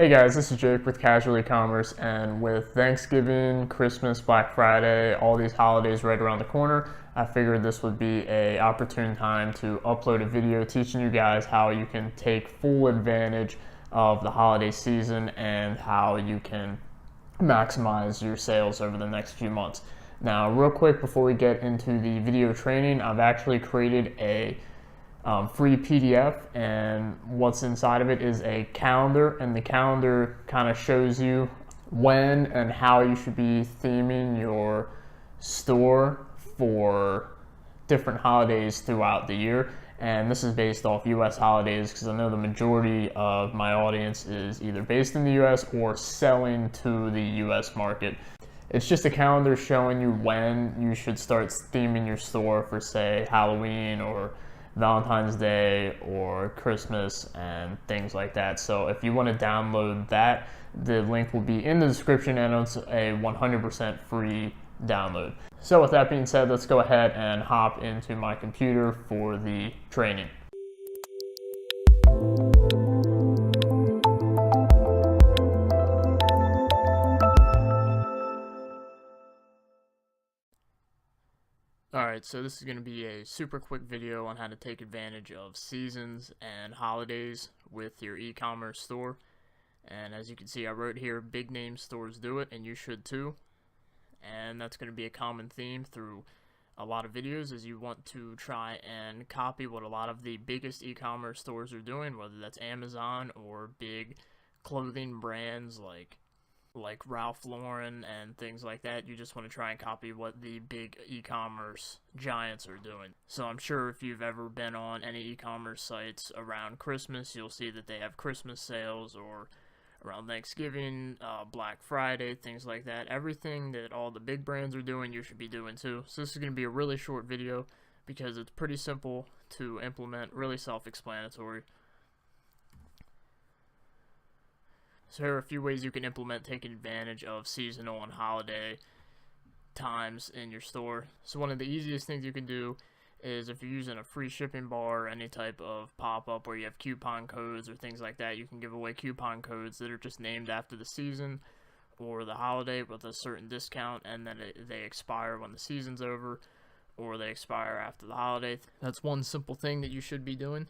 Hey guys, this is Jake with Casual E-commerce, and with Thanksgiving, Christmas, Black Friday, all these holidays right around the corner, I figured this would be an opportune time to upload a video teaching you guys how you can take full advantage of the holiday season and how you can maximize your sales over the next few months. Now, real quick before we get into the video training, I've actually created a free PDF, and what's inside of it is a calendar, and the calendar kind of shows you when and how you should be theming your store for different holidays throughout the year. And this is based off US holidays because I know the majority of my audience is either based in the US or selling to the US market. It's just a calendar showing you when you should start theming your store for, say, Halloween or Valentine's Day or Christmas and things like that. So if you want to download that, the link will be in the description, and it's a 100% free download. So with that being said, let's go ahead and hop into my computer for the training. Alright, so this is going to be a super quick video on how to take advantage of seasons and holidays with your e-commerce store. And as you can see, I wrote here, big name stores do it, and you should too. And that's going to be a common theme through a lot of videos, as you want to try and copy what a lot of the biggest e-commerce stores are doing, whether that's Amazon or big clothing brands like Ralph Lauren and things like that. You just want to try and copy what the big e-commerce giants are doing. So I'm sure if you've ever been on any e-commerce sites around Christmas, you'll see that they have Christmas sales, or around Thanksgiving, Black Friday, things like that. Everything that all the big brands are doing, you should be doing too. So this is going to be a really short video because it's pretty simple to implement, really self-explanatory. So here are a few ways you can implement taking advantage of seasonal and holiday times in your store. So one of the easiest things you can do is, if you're using a free shipping bar or any type of pop-up where you have coupon codes or things like that, you can give away coupon codes that are just named after the season or the holiday with a certain discount, and then they expire when the season's over, or they expire after the holiday. That's one simple thing that you should be doing.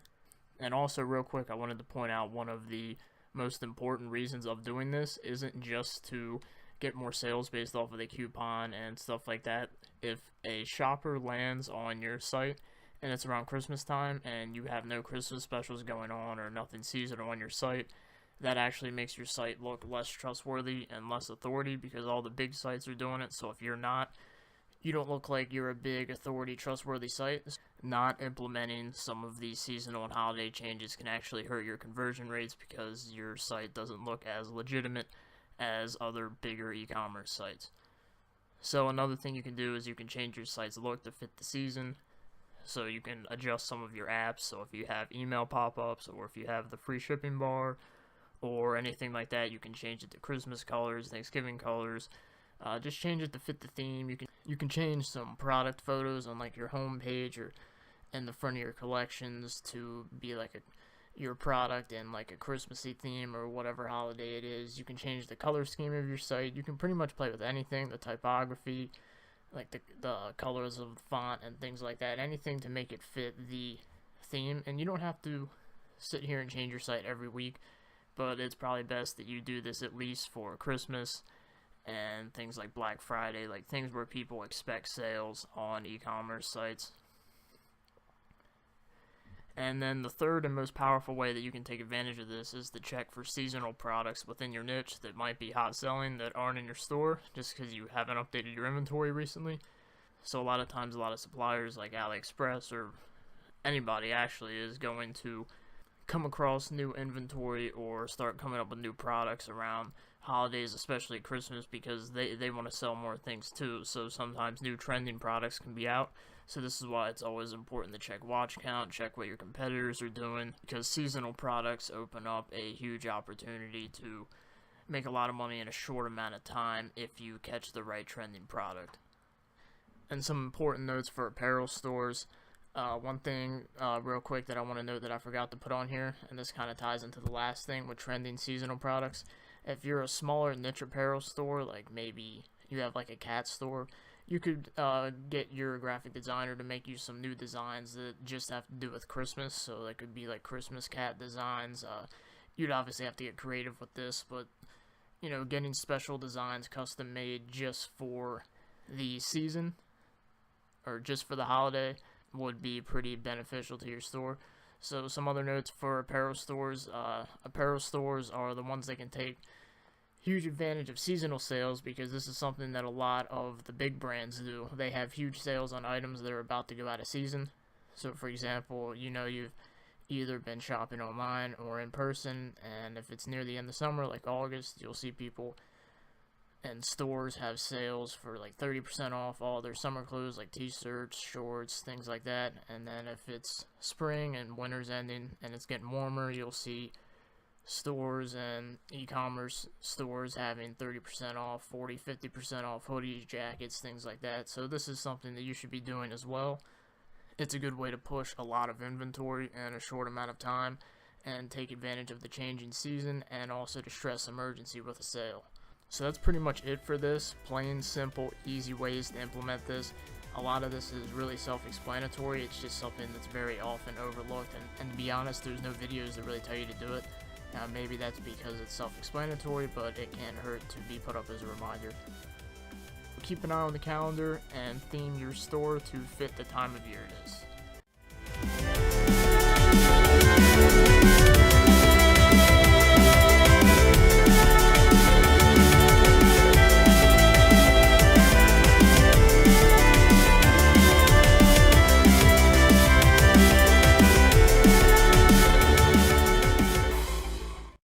And also, real quick, I wanted to point out one of the most important reasons of doing this isn't just to get more sales based off of the coupon and stuff like that. If a shopper lands on your site and it's around Christmas time and you have no Christmas specials going on or nothing seasonal on your site, that actually makes your site look less trustworthy and less authority, because all the big sites are doing it. So if you're not, you don't look like you're a big authority, trustworthy site. Not implementing some of these seasonal and holiday changes can actually hurt your conversion rates, because your site doesn't look as legitimate as other bigger e-commerce sites. So another thing you can do is you can change your site's look to fit the season. So you can adjust some of your apps. So if you have email pop-ups, or if you have the free shipping bar or anything like that, you can change it to Christmas colors, Thanksgiving colors. Just change it to fit the theme. You can change some product photos on like your home page or in the front of your collections to be like your product in like a Christmassy theme or whatever holiday it is. You can change the color scheme of your site. You can pretty much play with anything, the typography, like the colors of the font and things like that. Anything to make it fit the theme. And you don't have to sit here and change your site every week, but it's probably best that you do this at least for Christmas and things like Black Friday, like things where people expect sales on e-commerce sites. And then the third and most powerful way that you can take advantage of this is to check for seasonal products within your niche that might be hot selling that aren't in your store, just because you haven't updated your inventory recently. So a lot of times, a lot of suppliers like AliExpress or anybody actually is going to come across new inventory or start coming up with new products around holidays, especially Christmas, because they want to sell more things too. So sometimes new trending products can be out. So this is why it's always important to check watch count, check what your competitors are doing, because seasonal products open up a huge opportunity to make a lot of money in a short amount of time if you catch the right trending product. And some important notes for apparel stores. One thing real quick that I want to note that I forgot to put on here, and this kind of ties into the last thing with trending seasonal products. If you're a smaller niche apparel store, like maybe you have like a cat store, you could get your graphic designer to make you some new designs that just have to do with Christmas. So that could be like Christmas cat designs. You'd obviously have to get creative with this, but you know, getting special designs custom made just for the season or just for the holiday would be pretty beneficial to your store. So some other notes for apparel stores. Apparel stores are the ones that can take huge advantage of seasonal sales, because this is something that a lot of the big brands do. They have huge sales on items that are about to go out of season. So for example, you know, you've either been shopping online or in person, and if it's near the end of summer like August, you'll see people and stores have sales for like 30% off all their summer clothes, like t-shirts, shorts, things like that. And then if it's spring and winter's ending and it's getting warmer, you'll see stores and e-commerce stores having 30% off, 40, 50% off hoodies, jackets, things like that. So this is something that you should be doing as well. It's a good way to push a lot of inventory in a short amount of time and take advantage of the changing season, and also to stress emergency with a sale. So that's pretty much it for this. Plain, simple, easy ways to implement this. A lot of this is really self-explanatory. It's just something that's very often overlooked, and to be honest, there's no videos that really tell you to do it. Now maybe that's because it's self-explanatory, but it can't hurt to be put up as a reminder. Keep an eye on the calendar and theme your store to fit the time of year it is.